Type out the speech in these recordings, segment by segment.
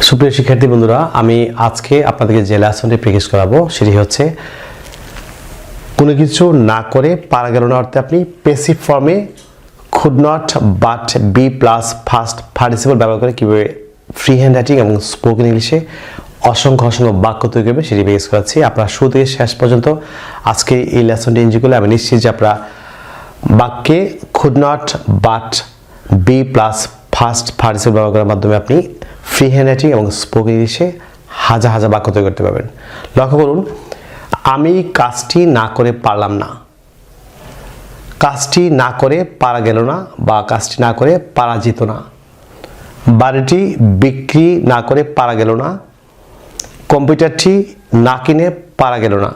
সুপ্রিয় শিক্ষার্থী বন্ধুরা, আমি আজকে আপনাদেরকে যে লেসনটি প্র্যাকটিস করাবো সেটি হচ্ছে কোনো কিছু না করে পারা গেল না অর্থে আপনি প্যাসিভ ফর্মে could not but be plus first participle ব্যবহার করে কীভাবে ফ্রি হ্যান্ড রাইটিং এবং স্পোকেন ইংলিশে অসংখ্য বাক্য তৈরি করবে সেটি প্র্যাকটিস করাচ্ছি। আপনারা শুরু থেকে শেষ পর্যন্ত আজকে এই লেসনটি এনজয় করলে আমি নিশ্চিত যে আপনারা বাক্যে could not but be plus first participle ব্যবহার করার মাধ্যমে আপনি ফ্রি হ্যান্ড রাইটিং এবং স্পোকেন ইংলিশে হাজার হাজার বাক্য তৈরি করতে পারবেন। লক্ষ্য করুন, আমি কাজটি না করে পারলাম না, কাজটি না করে পারা গেল না বা কাজটি না করে পারা যেত না, বাড়িটি বিক্রি না করে পারা গেল না, কম্পিউটারটি না কিনে পারা গেল না,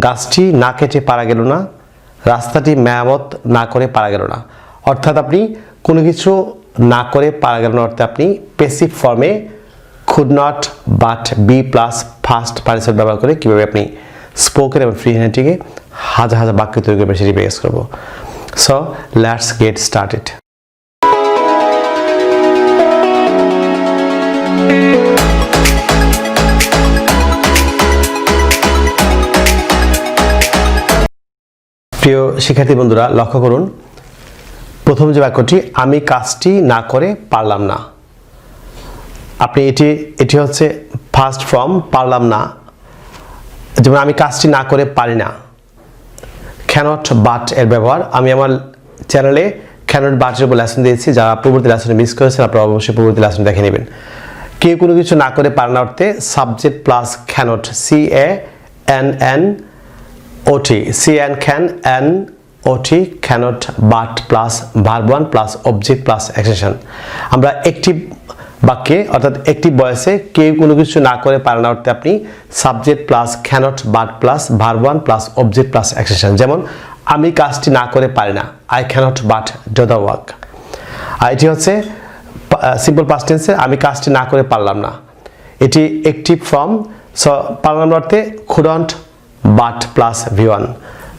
গাছটি না কেটে পারা গেল না, রাস্তাটি মেরামত না করে পারা গেল না। অর্থাৎ আপনি কোনো কিছু না করে পারা গেল না অর্থে আপনি প্যাসিভ ফর্মে could not but be plus first participle ব্যবহার করে কীভাবে আপনি স্পোকেন এবং ফ্রি হ্যান্ড রাইটিংয়ে হাজার হাজার বাক্য তৈরি করবেন সেটি প্র্যাকটিস করবো। So let's get started. প্রিয় শিক্ষার্থী বন্ধুরা, লক্ষ্য করুন, প্রথম যে বাক্যটি আমি কাজটি না করে পারলাম না, আপনি এটি হচ্ছে ফার্স্ট ফর্ম পারলাম না। যেমন আমি কাজটি না করে পারি না, ক্যানট বাট এর ব্যবহার আমি আমার চ্যানেলে ক্যানট বাটের উপর লেসন দিয়েছি। যারা পূর্ববর্তী লেসনে মিস করেছেন আপনারা অবশ্যই পূর্ববর্তী লেসন দেখে নেবেন। কেউ কোনো কিছু না করে পারে না অর্থে subject plus cannot CANNOT cannot but plus verb one plus object plus extension. আমরা একটি বাক্যে অর্থাৎ একটি বয়সে কেউ কোনো কিছু না করে পারে না অর্থে আপনি subject plus cannot but plus verb one plus object plus extension. যেমন আমি কাজটি না করে পারি না, I cannot but do the work. আর এটি হচ্ছে সিম্পল পাস্ট টেন্সে আমি কাজটি না করে পারলাম না, এটি একটি ফর্ম। সো পারলাম না অর্থে couldn't but plus V1।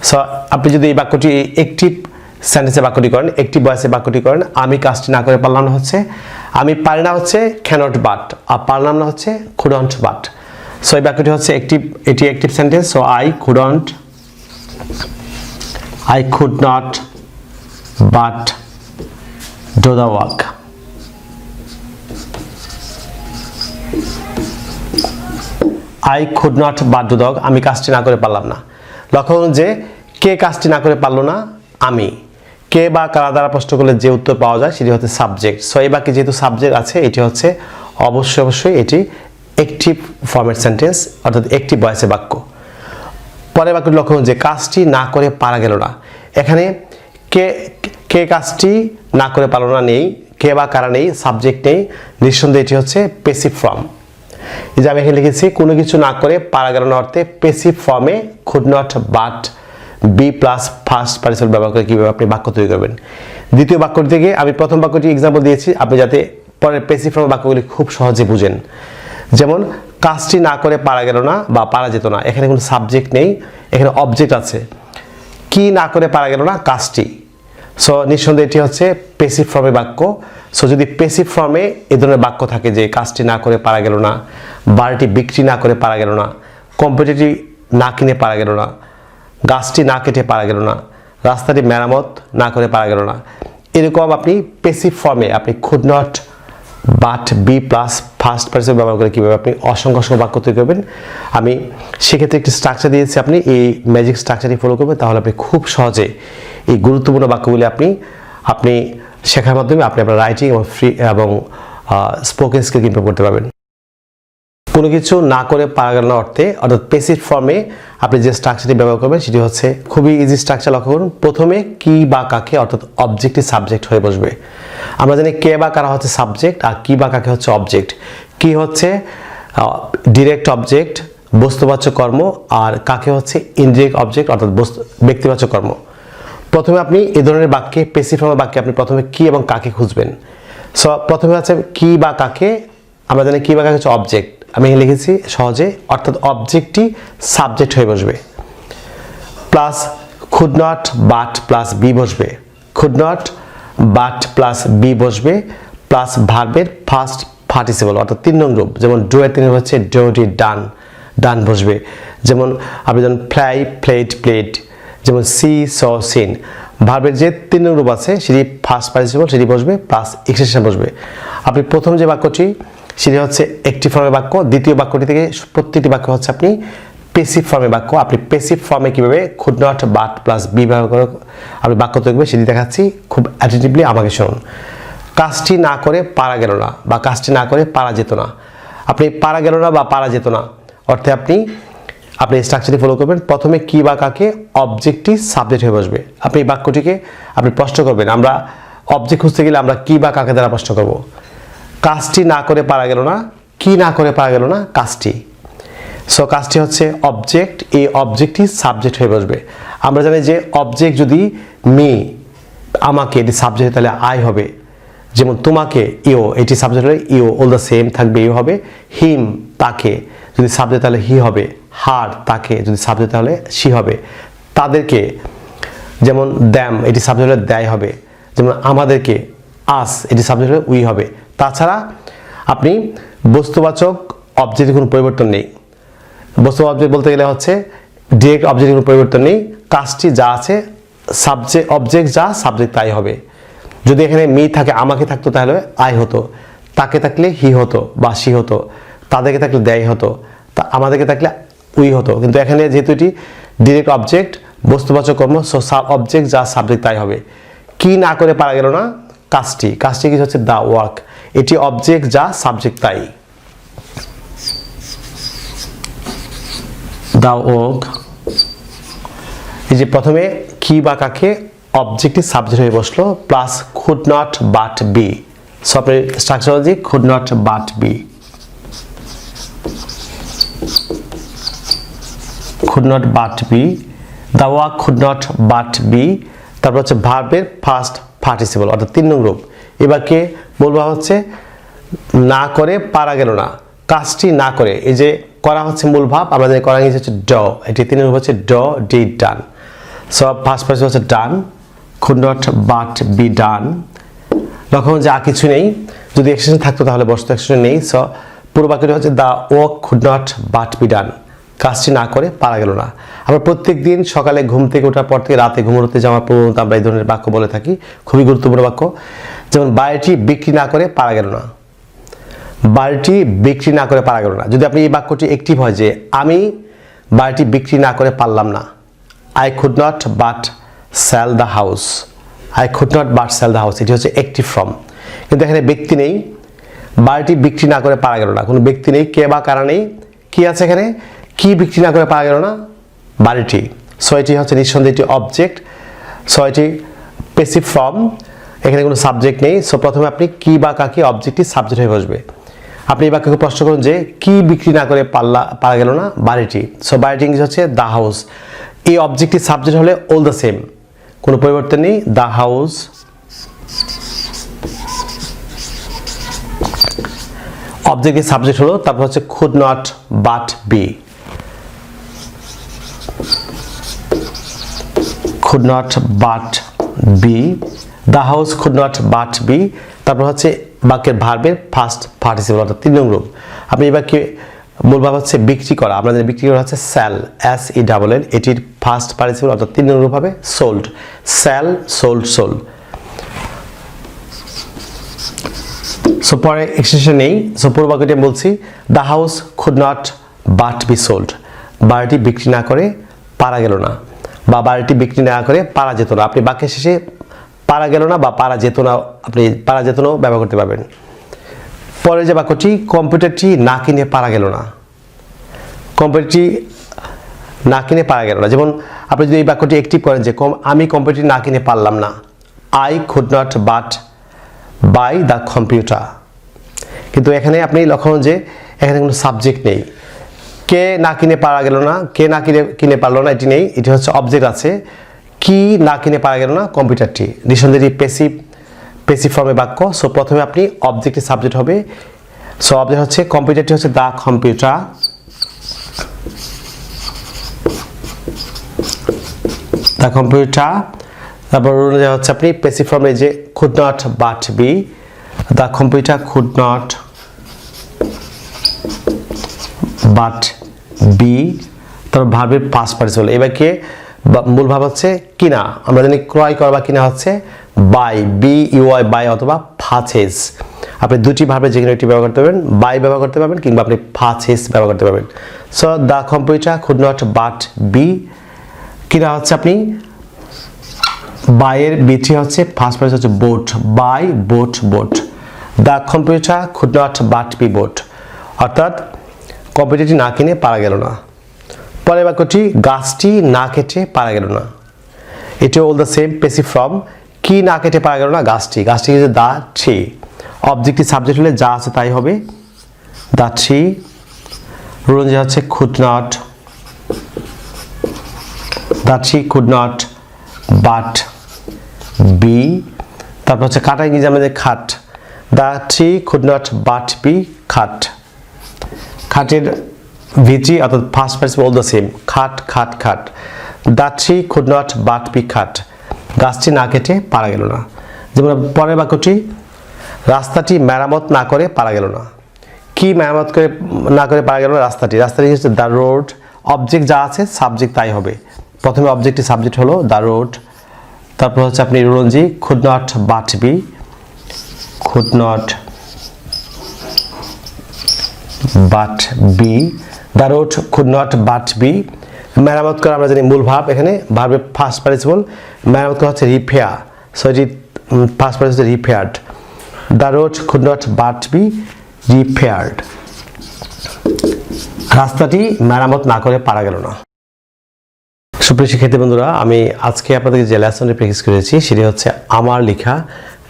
So আপনি যদি এই বাক্যটি একটিভ সেন্টেন্সে বাক্যটি করেন, একটি বয়সে বাক্যটি করেন, আমি কাজটি না করে পারলাম না হচ্ছে আমি পারি না হচ্ছে ক্যানট বাট, আর পারলাম না হচ্ছে কুডন্ট বাট। সো এই বাক্যটি হচ্ছে এটি active sentence. So I could not but do the work. I could not but do the work, আমি কাজটি না করে পারলাম না। লক্ষ্য করুন যে কে কাজটি না করে পারলো না, আমি। কে বা কারা দ্বারা প্রশ্ন করলে যে উত্তর পাওয়া যায় সেটি হচ্ছে সাবজেক্ট। সো এই বাক্যে যেহেতু সাবজেক্ট আছে এটি হচ্ছে অবশ্যই এটি একটিভ ফর্মেট সেন্টেন্স অর্থাৎ একটি বয়সে বাক্য। পরের বাক্যটি লক্ষ্য করুন যে কাজটি না করে পারা গেল না, এখানে কে কাজটি না করে পারলো না নেই, কে বা কারা নেই, সাবজেক্ট নেই, নিঃসন্দেহে এটি হচ্ছে প্যাসিভ ফর্ম। এই যে আমি এখানে লিখেছি কোনো কিছু না করে পারা গেল না অর্থে প্যাসিভ ফর্মে could not but be plus first participle ব্যবহার করে কীভাবে আপনি বাক্য তৈরি করবেন। দ্বিতীয় বাক্যটি থেকে আমি প্রথম বাক্যটি এক্সাম্পল দিয়েছি আপনি যাতে পরের প্যাসিভ ফর্মের বাক্যগুলি খুব সহজে বুঝেন। যেমন কাজটি না করে পারা গেল না বা পারা যেত না, এখানে কোনো সাবজেক্ট নেই, এখানে অবজেক্ট আছে। কি না করে পারা গেল না, কাজটি। সো নিঃসন্দেহে এটি হচ্ছে প্যাসিভ ফর্মের বাক্য। সো যদি প্যাসিভ ফর্মে এই ধরনের বাক্য থাকে যে কাজটি না করে পারা গেল না, বাড়িটি বিক্রি না করে পারা গেল না, কম্পিউটারটি না কিনে পারা গেল না, গাছটি না কেটে পারা গেল না, রাস্তাটি মেরামত না করে পারা গেল না, এরকম আপনি প্যাসিভ ফর্মে আপনি could not but be plus first participle ব্যবহার করে কীভাবে আপনি অসংখ্য বাক্য তৈরি করবেন। আমি সেক্ষেত্রে একটি স্ট্রাকচার দিয়েছি, আপনি এই ম্যাজিক স্ট্রাকচারটি ফলো করবেন, তাহলে আপনি খুব সহজে এই গুরুত্বপূর্ণ বাক্যগুলি আপনি শেখার মাধ্যমে আপনি আপনার রাইটিং এবং স্পোকেন স্কিল ইমপ্রুভ করতে পারবেন। কোনো কিছু না করে পারা গেল না অর্থে অর্থাৎ প্যাসিভ ফর্মে আপনি যে স্ট্রাকচারটি ব্যবহার করবেন সেটি হচ্ছে খুবই ইজি স্ট্রাকচার। লক্ষ্য করুন, প্রথমে কি বা কাকে অর্থাৎ অবজেক্টই সাবজেক্ট হয়ে বসবে। আমরা জানি কে বা কারা হচ্ছে সাবজেক্ট আর কি বা কাকে হচ্ছে অবজেক্ট। কি হচ্ছে ডিরেক্ট অবজেক্ট বস্তুবাচক কর্ম, আর কাকে হচ্ছে ইনডিরেক্ট অবজেক্ট অর্থাৎ ব্যক্তিবাচক কর্ম। প্রথমে আপনি এই ধরনের বাক্যে প্যাসিভ ফর্মের বাক্যে আপনি প্রথমে কি এবং কাকে খুঁজবেন। সো প্রথমে আছে কি বা কাকে, আমরা জানি কি বা কাকে হচ্ছে অবজেক্ট, আমি লিখেছি সহজে, অর্থাৎ অবজেক্টটি সাবজেক্ট হয়ে বসবে, plus could not but plus be বসবে, could not but plus be বসবে, প্লাস ভার্বের ফার্স্ট পার্টিসিপল অর্থাৎ 3 নং রূপ। যেমন ডু এর 3 রূপ হচ্ছে ডো ডিড ডান, ডান বসবে। যেমন আপনি যেমন ফ্লাই প্লেট প্লেট, যেমন সি স সিন। ভার্বের যে 3 নং রূপ আছে সেটি ফার্স্ট পার্টিসিপল, সেটি বসবে প্লাস এক্সটেনশন বসবে। আপনি প্রথম যে বাক্যটি সেটি হচ্ছে একটিভ ফর্মের বাক্য, দ্বিতীয় বাক্যটি থেকে প্রত্যেকটি বাক্য হচ্ছে আপনি পেসিভ ফর্মের বাক্য। আপনি পেসিভ ফর্মে কিভাবে could not but plus be ব্যবহার করে আপনি বাক্য তৈরি করবেন সেটি দেখাচ্ছি, খুব অ্যাটেন্টিভলি আমাকে শুনুন। কাজটি না করে পারা গেল না বা কাজটি না করে পারা যেত না। আপনি পারা গেল না বা পারা যেত না অর্থে আপনি স্ট্রাকচারটি ফলো করবেন। প্রথমে কি বা কাকে অবজেক্টটি সাবজেক্ট হয়ে বসবে। আপনি এই বাক্যটিকে আপনি প্রশ্ন করবেন। আমরা অবজেক্ট খুঁজতে গেলে আমরা কি বা কাকে দ্বারা প্রশ্ন করব। কাজটি না করে পারা গেল না, কি না করে পারা গেল না, কাজটি। সো কাজটি হচ্ছে অবজেক্ট, এই অবজেক্টটি সাবজেক্ট হয়ে বসবে। আমরা জানি যে অবজেক্ট যদি মি আমাকে এটি সাবজেক্ট তাহলে আই হবে। যেমন তোমাকে ইও, এটি সাবজেক্ট হলে ইও, অল দ্য সেম থাকবে ইও হবে। হিম তাকে যদি সাবজেক্ট তাহলে হি হবে। হার তাকে যদি সাবজেক্ট তাহলে সি হবে। তাদেরকে যেমন দ্যাম এটি সাবজেক্ট হলে দ্যায় হবে। যেমন আমাদেরকে আস এটি সাবজেক্ট হলে উই হবে। তাছাড়া আপনি বস্তুবাচক অবজেক্টের কোনো পরিবর্তন নেই। বস্তু অবজেক্ট বলতে গেলে হচ্ছে ডিরেক্ট অবজেক্টের কোনো পরিবর্তন নেই। কাজটি যা আছে সাবজেক্ট অবজেক্ট যা সাবজেক্ট তাই হবে। যদি এখানে মি থাকে আমাকে থাকতো তাহলে আই হতো, তাকে থাকলে হি হতো বা সি হতো, তাদেরকে থাকলে দেয় হতো, তা আমাদেরকে থাকলে উই হতো। কিন্তু এখানে যেহেতু এটি ডিরেক্ট অবজেক্ট বস্তুবাচক কর্ম, সো অবজেক্ট যা সাবজেক্ট তাই হবে। কি না করে পারা গেল না, কাজটি। কাজটি কি হচ্ছে দ্য ওয়ার্ক, এটি অবজেক্ট যা সাবজেক্ট তাই। দ্য ওয়ার্ক, এই যে প্রথমে কি বা কাকে অবজেক্টটি সাবজেক্ট হয়ে বসলো plus could not but be. So আপনার স্ট্রাকচার হচ্ছে could not but be, could not but be, the work could not but be। তারপর হচ্ছে ভার্বের ফার্স্ট পার্টিসিপল অর্থাৎ 3 নং রূপ। এবারকে বলবা হচ্ছে না করে পারা গেল না, কাজটি না করে। এই যে করা হচ্ছে মূল ভাব, আমাদের করা গেছে হচ্ছে ড, এটি 3 নং রূপ হচ্ছে ড did done. So first participle হচ্ছে ডান, could not but be done। লক্ষ্য যা কিছু নেই, যদি এক্সটেনশন থাকতো তাহলে বসতো, এক্সটেনশন নেই। সো পুরো বাক্যটি হচ্ছে the work could not but be done, কাজটি না করে পারা গেল না। আমরা প্রত্যেক দিন সকালে ঘুম থেকে ওঠার পর থেকে রাতে ঘুমোতে যাওয়ার পর্যন্ত আমরা এই ধরনের বাক্য বলে থাকি, খুবই গুরুত্বপূর্ণ বাক্য। যেমন বাড়িটি বিক্রি না করে পারা গেল না, বাড়িটি বিক্রি না করে পারা গেল না। যদি আপনি এই বাক্যটি অ্যাক্টিভ হয় যে আমি বাড়িটি বিক্রি না করে পারলাম না, I could not but sell the house, I could not but sell the house, এটি হচ্ছে অ্যাক্টিভ ফর্ম। কিন্তু এখানে ব্যক্তি নেই, বাড়িটি বিক্রি না করে পারা গেল না, কোনো ব্যক্তি নেই, কে বা কারা নেই। কি আছে এখানে, কি বিক্রি না করে পারা গেল না, বাড়িটি। সো এটি হচ্ছে নিঃসন্দেহে এটি অবজেক্ট, সো এটি প্যাসিভ ফর্ম, এখানে কোনো সাবজেক্ট নেই। সো প্রথমে আপনি কি বা কাকে অবজেক্টটি সাবজেক্ট হয়ে বসবে। আপনি এই বাক্যকে প্রশ্ন করুন যে কি বিক্রি না করে পারা গেল না, বাড়িটি। সো বাড়িটি ইংলিশ হচ্ছে দ্য হাউস। এই অবজেক্টটি সাবজেক্ট হলে অল দ্য সেম, কোনো পরিবর্তন নেই, দ্য হাউস। অবজেক্টটি সাবজেক্ট হলো, তারপর হচ্ছে could not but be, could not but be, the house could not but be। তারপর হচ্ছে বাক্যের ভার্বের ফার্স্ট পার্টিসিপল অর্থাৎ 3 নং রূপ। আপনি এই বাক্যে মূল ভাব হচ্ছে বিক্রি করা, আপনাদের বিক্রি করা হচ্ছে sell, S E double L, এটির ফার্স্ট পার্টিসিপল অর্থাৎ 3 নং রূপ হবে sold, sell sold sold. So পরে এক্সটেনশন নেই। সো পুরো বাক্যটি আমি বলছি, the house could not but be sold, বাড়িটি বিক্রি না করে পারা গেল না বা বাড়িটি বিক্রি না করে পারা যেত না। আপনি বাক্যের শেষে পারা গেল না বা পারা যেত না, আপনি পারা যেত নাও ব্যবহার করতে পারবেন। পরে যে বাক্যটি কম্পিউটারটি না কিনে পারা গেল না, কম্পিউটারটি না কিনে পারা গেল না। যেমন আপনি যদি এই বাক্যটি অ্যাক্টিভ করেন যে আমি কম্পিউটারটি না কিনে পারলাম না, I could not but buy the computer. কিন্তু এখানে আপনি লক্ষ্য যে এখানে কোনো সাবজেক্ট নেই, কে না কিনে পারা গেল না, কে না কিনে পারলো না, এটি নেই, এটি হচ্ছে অবজেক্ট আছে। কি না কিনে পারা গেল না, কম্পিউটারটি। নিঃসন্দেহে প্যাসিভ ফর্মে বাক্য। সো প্রথমে আপনি অবজেক্টটি সাবজেক্ট হবে। সো অবজেক্ট হচ্ছে কম্পিউটারটি হচ্ছে দ্য কম্পিউটার, দ্য কম্পিউটার। তারপর হচ্ছে আপনি প্যাসিভ ফর্মে যে could not but be, the computer could not but be, তারপর ভার্বের পাস্ট পার্টিসিপল। এবার কে মূল ভাব হচ্ছে কিনা, আমরা জানি ক্রয় করা বা কিনা হচ্ছে বাই, বি ইউআই বাই অথবা পারচেজ। আপনি দুটি ভার্বের যে কোনো একটি ব্যবহার করতে পারবেন, বাই ব্যবহার করতে পারবেন কিংবা আপনি পারচেজ ব্যবহার করতে পারবেন। So the computer could not but be, কিনা হচ্ছে আপনি বাইয়ের বিটি হচ্ছে ফার্স্ট পার্টিসিপল হচ্ছে bought, buy bought bought. The computer could not but be bought, অর্থাৎ কম্পিউটারটি না কিনে পারা গেল না। পরের বাক্যটি গাছটি না কেটে পারা গেল না। এটি all the same passive form, কি না কেটে পারা গেল না, গাছটি। গাছটি হচ্ছে দ্য ট্রি, অবজেক্টিভ সাবজেক্ট হলে যা আছে তাই হবে দ্য ট্রি। রুলঞ্জি হচ্ছে could not, the tree could not but be. তারপর হচ্ছে কাটা ইংরেজি আমাদের cut, the tree could not but be cut. খাটের ভিজি অর্থাৎ first participle all the same, cut cut cut. The tree could not but be cut, গাছটি না কেটে পারা গেল না। যেমন পরের বাক্যটি রাস্তাটি মেরামত না করে পারা গেল না। কি মেরামত করে না করে পারা গেল না, রাস্তাটি। রাস্তাটি হচ্ছে দ্য রোড, অবজেক্ট যা আছে সাবজেক্ট তাই হবে। প্রথমে অবজেক্টটি সাবজেক্ট হলো দ্য রোড, তারপর হচ্ছে আপনি রুলঞ্জি could not but be, could not but be, the road could not but be. মেরামত করা আমরা জানি মূল ভাব, এখানে ভার্বের ফার্স্ট পার্টিসিপল, মেরামত করা হচ্ছে রিপেয়ার, সো এটি ফার্স্ট পার্টিসিপল হচ্ছে repaired. The road could not but be repaired, রাস্তাটি মেরামত না করে পারা গেল না। সুপ্রিয় শিক্ষার্থী বন্ধুরা, আমি আজকে আপনাদেরকে যে লেসনটি প্র্যাকটিস করেছি সেটি হচ্ছে আমার লেখা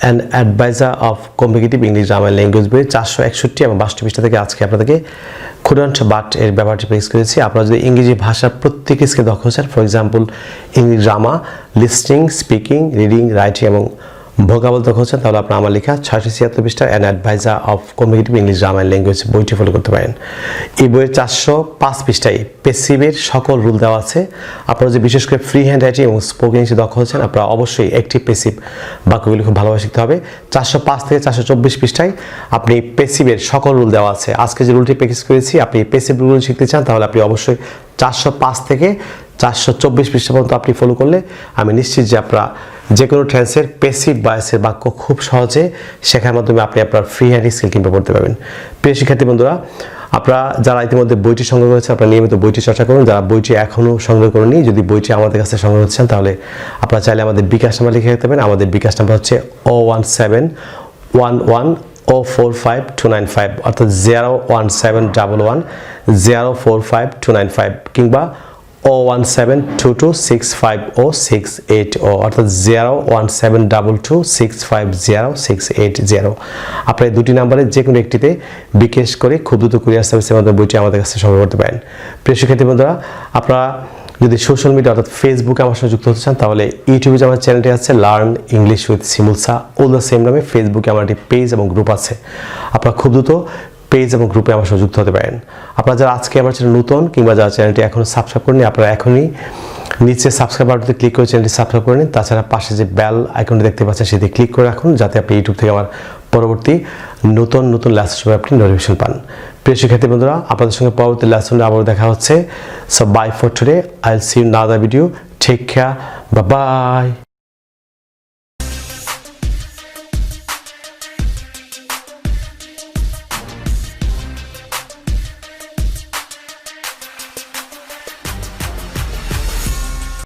an advisor of competitive English grammar language বই 461 এবং 62 পৃষ্ঠা থেকে আজকে আপনাদেরকে কুডন্ট বাট এর ব্যাপারটি প্র্যাকটিস করেছি। আপনারা যদি ইংরেজি ভাষার প্রত্যেক স্কিল দক্ষ হচ্ছেন, for example English grammar, listening, speaking, reading, writing এবং ভোকাবুলারি দক্ষ হচ্ছেন, তাহলে আপনারা আমার লেখা 676 পৃষ্ঠা an advisor of competitive English grammar language বইটি ফলো করতে পারেন। এই বইয়ের 405 পৃষ্ঠায় পেসিভের সকল রুল দেওয়া আছে। আপনারা যে বিশেষ করে ফ্রি হ্যান্ড রাইটিং এবং স্পোকেন ইংলিশে দক্ষ হচ্ছেন, আপনারা অবশ্যই অ্যাক্টিভ পেসিভ বাক্যগুলি খুব ভালোভাবে শিখতে হবে। 405 থেকে 424 পৃষ্ঠায় আপনি পেসিভের সকল রুল দেওয়া আছে। আজকে যে রুলটি প্র্যাকটিস করেছি, আপনি পেসিভ রুল শিখতে চান তাহলে আপনি অবশ্যই 405 থেকে 424 পৃষ্ঠা পর্যন্ত আপনি ফলো করলে আমি নিশ্চিত যে আপনারা যে কোনো টেন্সের পেসিভ ভয়েসের বাক্য খুব সহজে শেখার মাধ্যমে আপনি আপনার ফ্রি হ্যান্ড স্কিল কিংবা পড়তে পারবেন। প্রিয় শিক্ষার্থী বন্ধুরা, আপনারা যারা ইতিমধ্যে বইটি সংগ্রহ করেছেন, আপনারা নিয়মিত বইটি চর্চা করুন। যারা বইটি এখনও সংগ্রহ করেননি, যদি বইটি আমাদের কাছে সংগ্রহ করছেন তাহলে আপনারা চাইলে আমাদের বিকাশ নাম্বার লিখে রাখতে পারেন। আমাদের বিকাশ নাম্বার হচ্ছে 01711045295, অর্থাৎ 01711045295 কিংবা 01722650680, অর্থাৎ 01722650680। আপনার এই দুটি নাম্বারে যে কোনো একটিতে বিকাশ করে খুব দ্রুত কুরিয়ার সার্ভিসের মাধ্যমে বইটি আমাদের কাছে সংগ্রহ করতে পারেন। প্রিয় শিক্ষার্থী বন্ধুরা, আপনারা যদি সোশ্যাল মিডিয়া অর্থাৎ ফেসবুকে আমার সাথে যুক্ত হতে চান তাহলে ইউটিউবে যে আমার চ্যানেলটি আছে learn English with Simulsa, all the same নামে ফেসবুকে আমার একটি পেজ এবং গ্রুপ আছে। আপনারা খুব দ্রুত পেজ এবং গ্রুপে আমার সাথে যুক্ত হতে পারেন। আপনারা যারা আজকে আমার চ্যানেল নতুন কিংবা যারা চ্যানেলটি এখনও সাবস্ক্রাইব করেনি, আপনারা এখনই নিচে সাবস্ক্রাইব বাটনটি ক্লিক করে চ্যানেলটি সাবস্ক্রাইব করে নিন। তাছাড়া পাশে যে বেল আইকনটি দেখতে পাচ্ছেন সেটি ক্লিক করে রাখুন, যাতে আপনি ইউটিউব থেকে আমার পরবর্তী নতুন নতুন লেসন সময় আপনি নোটিফিকেশন পান। প্রিয় শিক্ষার্থী বন্ধুরা, আপনাদের সঙ্গে পরবর্তী লেসনে আবার দেখা হচ্ছে। So bye for today, I will see you in another video. Take care, bye by.